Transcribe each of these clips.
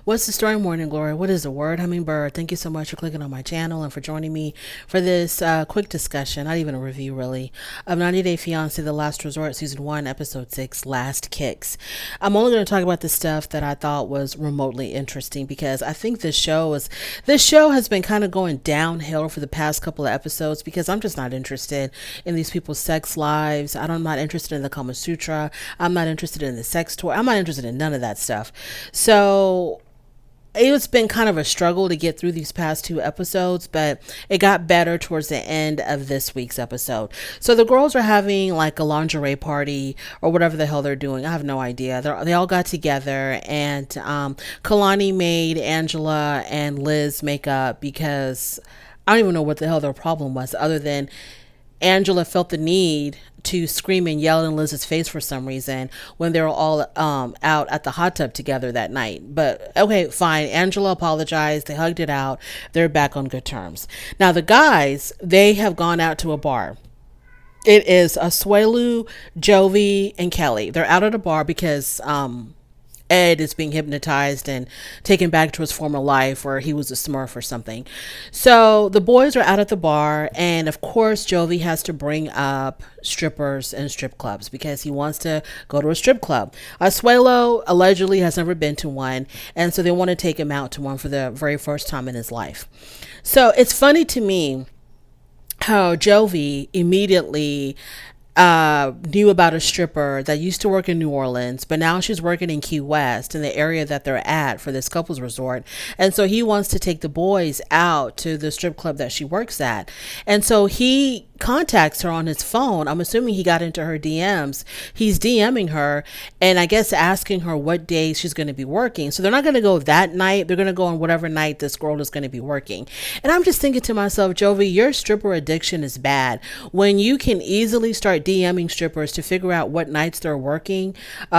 What's the story, Morning Glory? What is the word, Hummingbird? Thank you so much for clicking on my channel and for joining me for this quick discussion, not even a review really, of 90 Day Fiancé, The Last Resort, Season 1, Episode 6, Last Kicks. I'm only going to talk about the stuff that I thought was remotely interesting because I think this show has been kind of going downhill for the past couple of episodes because I'm just not interested in these people's sex lives. I'm not interested in the Kama Sutra. I'm not interested in the sex toy. I'm not interested in none of that stuff. So it's been kind of a struggle to get through these past two episodes, but it got better towards the end of this week's episode. So the girls are having like a lingerie party or whatever the hell they're doing. I have no idea. They all got together, and Kalani made Angela and Liz make up because I don't even know what the hell their problem was, other than Angela felt the need to scream and yell in Liz's face for some reason when they were all out at the hot tub together that night. But okay, fine. Angela apologized. They hugged it out. They're back on good terms. Now the guys, they have gone out to a bar. It is Asuelu, Jovi, and Kelly. They're out at a bar because Ed is being hypnotized and taken back to his former life where he was a Smurf or something. So the boys are out at the bar, and of course Jovi has to bring up strippers and strip clubs because he wants to go to a strip club. Asuelo allegedly has never been to one, and so they want to take him out to one for the very first time in his life. So it's funny to me how Jovi immediately knew about a stripper that used to work in New Orleans, but now she's working in Key West in the area that they're at for this couples resort. And so he wants to take the boys out to the strip club that she works at. And so he contacts her on his phone. I'm assuming he got into her DMs. He's DMing her and I guess asking her what days she's going to be working. So they're not going to go that night. They're going to go on whatever night this girl is going to be working. And I'm just thinking to myself, Jovi, your stripper addiction is bad. When you can easily start DMing strippers to figure out what nights they're working,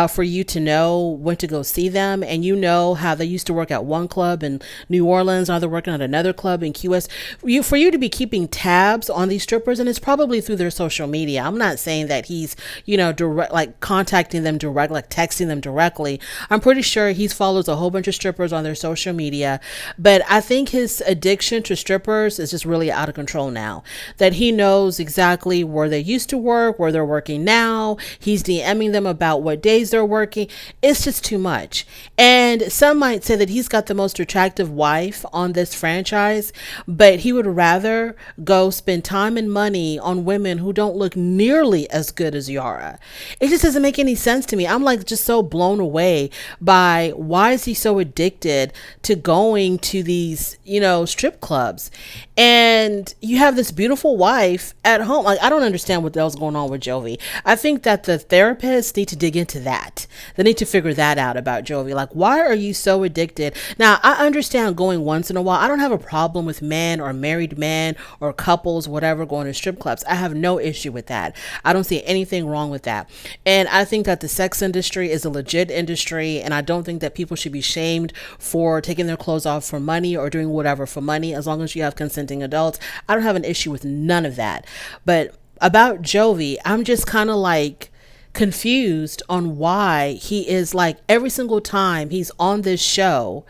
for you to know when to go see them, and you know how they used to work at one club in New Orleans, now they're working at another club in Key West. For you to be keeping tabs on these strippers, and it's probably through their social media. I'm not saying that he's, direct, like contacting them direct, like texting them directly. I'm pretty sure he follows a whole bunch of strippers on their social media, but I think his addiction to strippers is just really out of control now. That he knows exactly where they used to work, where they're working now. He's DMing them about what days they're working. It's just too much. And some might say that he's got the most attractive wife on this franchise, but he would rather go spend time and money on women who don't look nearly as good as Yara. It just doesn't make any sense to me. I'm like just so blown away by why is he so addicted to going to these, strip clubs. And you have this beautiful wife at home. Like, I don't understand what the hell's going on with Jovi. I think that the therapists need to dig into that. They need to figure that out about Jovi. Like, why are you so addicted? Now, I understand going once in a while. I don't have a problem with men or married men or couples, whatever, going to strip clubs. I have no issue with that. I don't see anything wrong with that. And I think that the sex industry is a legit industry, and I don't think that people should be shamed for taking their clothes off for money or doing whatever for money, as long as you have consenting adults. I don't have an issue with none of that. But about Jovi, I'm just kind of like confused on why he is like every single time he's on this show,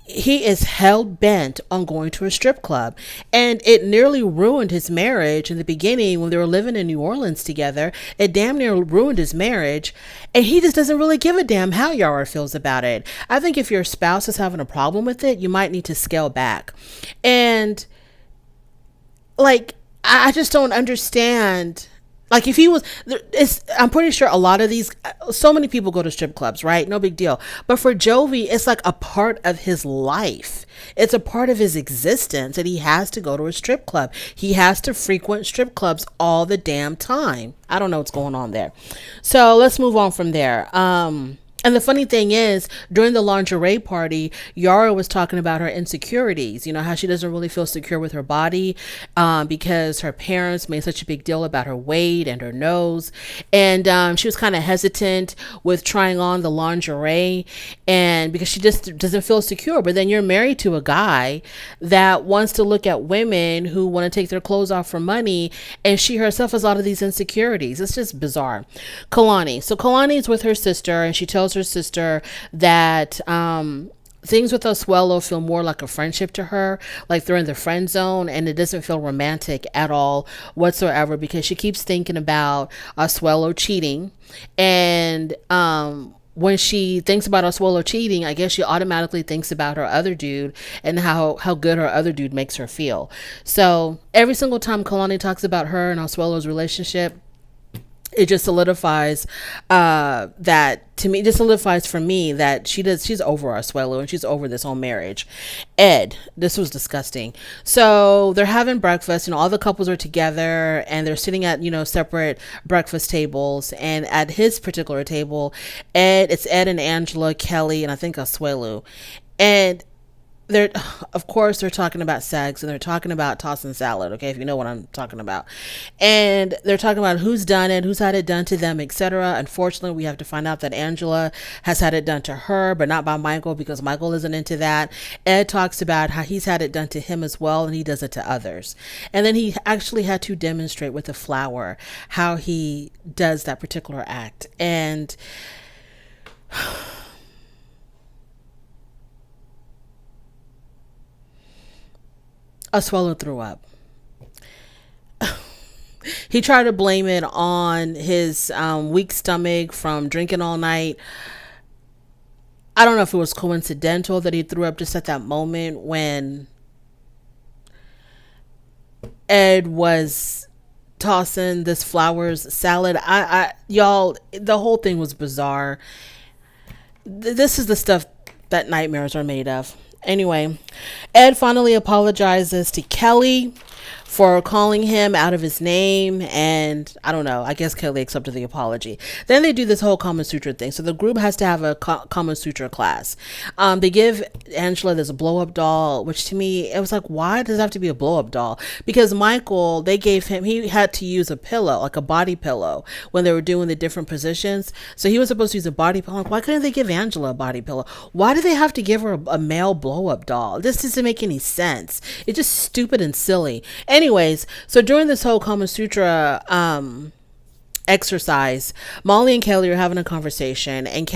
he is hell bent on going to a strip club. And it nearly ruined his marriage in the beginning when they were living in New Orleans together. It damn near ruined his marriage. And he just doesn't really give a damn how Yara feels about it. I think if your spouse is having a problem with it, you might need to scale back. And like, I just don't understand. Like, if he was, I'm pretty sure a lot of these, so many people go to strip clubs, right? No big deal. But for Jovi, it's like a part of his life. It's a part of his existence that he has to go to a strip club. He has to frequent strip clubs all the damn time. I don't know what's going on there. So let's move on from there. And the funny thing is, during the lingerie party, Yara was talking about her insecurities, how she doesn't really feel secure with her body because her parents made such a big deal about her weight and her nose. And she was kind of hesitant with trying on the lingerie, and because she just doesn't feel secure. But then you're married to a guy that wants to look at women who want to take their clothes off for money, and she herself has a lot of these insecurities. It's just bizarre. Kalani. So Kalani is with her sister, and she tells her sister that things with Oswello feel more like a friendship to her, like they're in the friend zone, and it doesn't feel romantic at all whatsoever because she keeps thinking about Oswello cheating. And when she thinks about Oswello cheating, I guess she automatically thinks about her other dude and how good her other dude makes her feel. So every single time Kalani talks about her and Oswello's relationship, it just solidifies that to me, it just solidifies for me that she's over Arsuelo and she's over this whole marriage. Ed, this was disgusting. So they're having breakfast and all the couples are together and they're sitting at, separate breakfast tables. And at his particular table, it's Ed and Angela, Kelly, and I think Arsuelo. And they're, of course, they're talking about sex and they're talking about tossing salad. Okay, if you know what I'm talking about, and they're talking about who's done it, who's had it done to them, etc. Unfortunately, we have to find out that Angela has had it done to her, but not by Michael because Michael isn't into that. Ed talks about how he's had it done to him as well, and he does it to others. And then he actually had to demonstrate with the flower how he does that particular act. And Oswello threw up. He tried to blame it on his weak stomach from drinking all night. I don't know if it was coincidental that he threw up just at that moment when Ed was tossing this flowers salad. Y'all, the whole thing was bizarre. This is the stuff that nightmares are made of. Anyway, Ed finally apologizes to Kelly for calling him out of his name, and I don't know, I guess Kelly accepted the apology. Then they do this whole Kama Sutra thing. So the group has to have a Kama Sutra class. They give Angela this blow-up doll, which to me, it was like, why does it have to be a blow-up doll? Because Michael, they gave him, he had to use a pillow, like a body pillow, when they were doing the different positions. So he was supposed to use a body pillow. Like, why couldn't they give Angela a body pillow? Why do they have to give her a male blow-up doll? This doesn't make any sense. It's just stupid and silly. Anyways, so during this whole Kama Sutra exercise, Molly and Kelly are having a conversation, and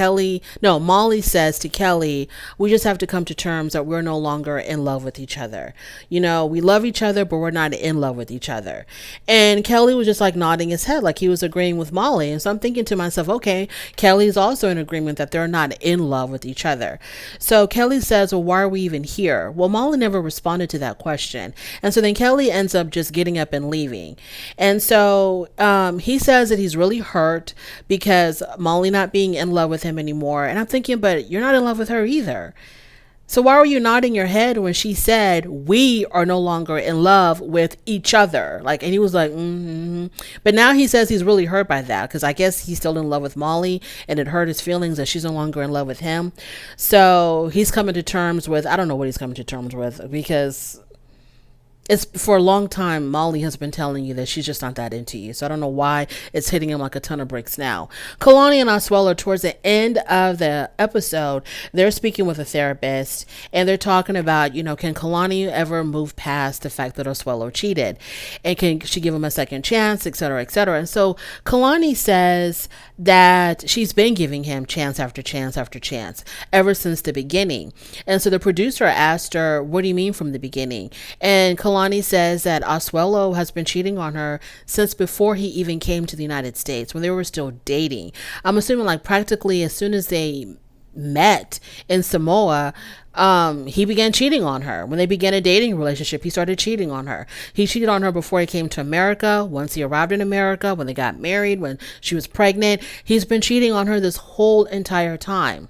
Molly says to Kelly, we just have to come to terms that we're no longer in love with each other. We love each other, but we're not in love with each other. And Kelly was just like nodding his head like he was agreeing with Molly. And so I'm thinking to myself, okay, Kelly's also in agreement that they're not in love with each other. So Kelly says, well, why are we even here? Well, Molly never responded to that question. And so then Kelly ends up just getting up and leaving. And so he says that he's really hurt because Molly not being in love with him anymore. And I'm thinking, but you're not in love with her either. So why were you nodding your head when she said we are no longer in love with each other? And he was like, mm-hmm. But now he says he's really hurt by that because I guess he's still in love with Molly and it hurt his feelings that she's no longer in love with him. So he's coming to terms with, I don't know what he's coming to terms with, because it's for a long time, Molly has been telling you that she's just not that into you. So I don't know why it's hitting him like a ton of bricks now. Kalani and Oswello, towards the end of the episode, they're speaking with a therapist and they're talking about, can Kalani ever move past the fact that Oswello cheated? And can she give him a second chance, et cetera, et cetera. And so Kalani says that she's been giving him chance after chance after chance ever since the beginning. And so the producer asked her, what do you mean from the beginning? And Kalani says that Oswello has been cheating on her since before he even came to the United States, when they were still dating. I'm assuming practically as soon as they met in Samoa, he began cheating on her. When they began a dating relationship, he started cheating on her. He cheated on her before he came to America, once he arrived in America, when they got married, when she was pregnant. He's been cheating on her this whole entire time.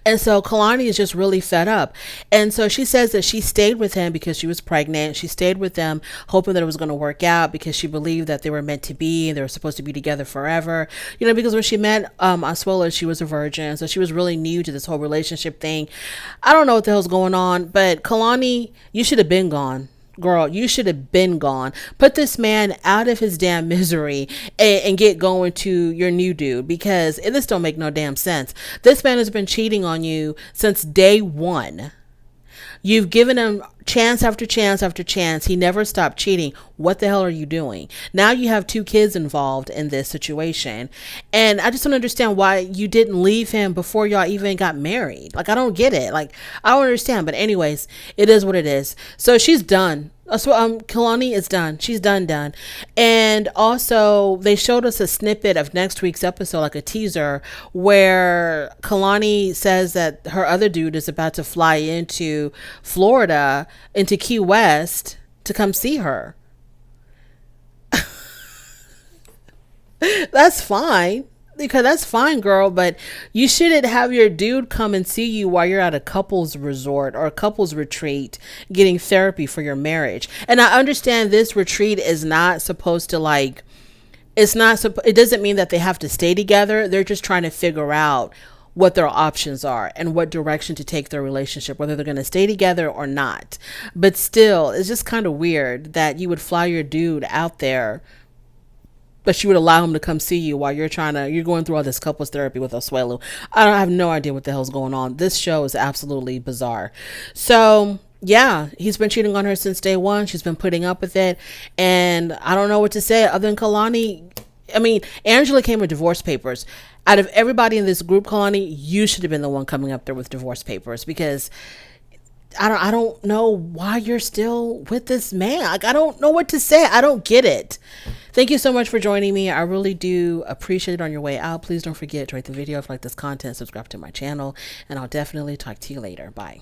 And so Kalani is just really fed up. And so she says that she stayed with him because she was pregnant. She stayed with them hoping that it was going to work out because she believed that they were meant to be and they were supposed to be together forever. Because when she met Oswello, she was a virgin. So she was really new to this whole relationship thing. I don't know what the hell's going on, but Kalani, you should have been gone. Girl, you should have been gone. Put this man out of his damn misery and get going to your new dude, because this don't make no damn sense. This man has been cheating on you since day one. You've given him chance after chance after chance. He never stopped cheating. What the hell are you doing? Now you have two kids involved in this situation. And I just don't understand why you didn't leave him before y'all even got married. Like, I don't get it. Like, I don't understand. But anyways, it is what it is. So she's done. So Kalani is done. She's done. And also they showed us a snippet of next week's episode, like a teaser, where Kalani says that her other dude is about to fly into Florida, into Key West, to come see her. That's fine. Because that's fine, girl, but you shouldn't have your dude come and see you while you're at a couples resort or a couples retreat getting therapy for your marriage. And I understand this retreat is not supposed to, like, it doesn't mean that they have to stay together. They're just trying to figure out what their options are and what direction to take their relationship, whether they're going to stay together or not. But still, it's just kind of weird that you would fly your dude out there, but you would allow him to come see you while you're going through all this couples therapy with Osuelu. I have no idea what the hell's going on. This show is absolutely bizarre. So yeah, he's been cheating on her since day one. She's been putting up with it. And I don't know what to say other than Kalani. I mean, Angela came with divorce papers. Out of everybody in this group, Kalani, you should have been the one coming up there with divorce papers, because I don't know why you're still with this man. Like, I don't know what to say. I don't get it. Thank you so much for joining me. I really do appreciate it. On your way out, please don't forget to rate the video if you like this content, subscribe to my channel, and I'll definitely talk to you later. Bye.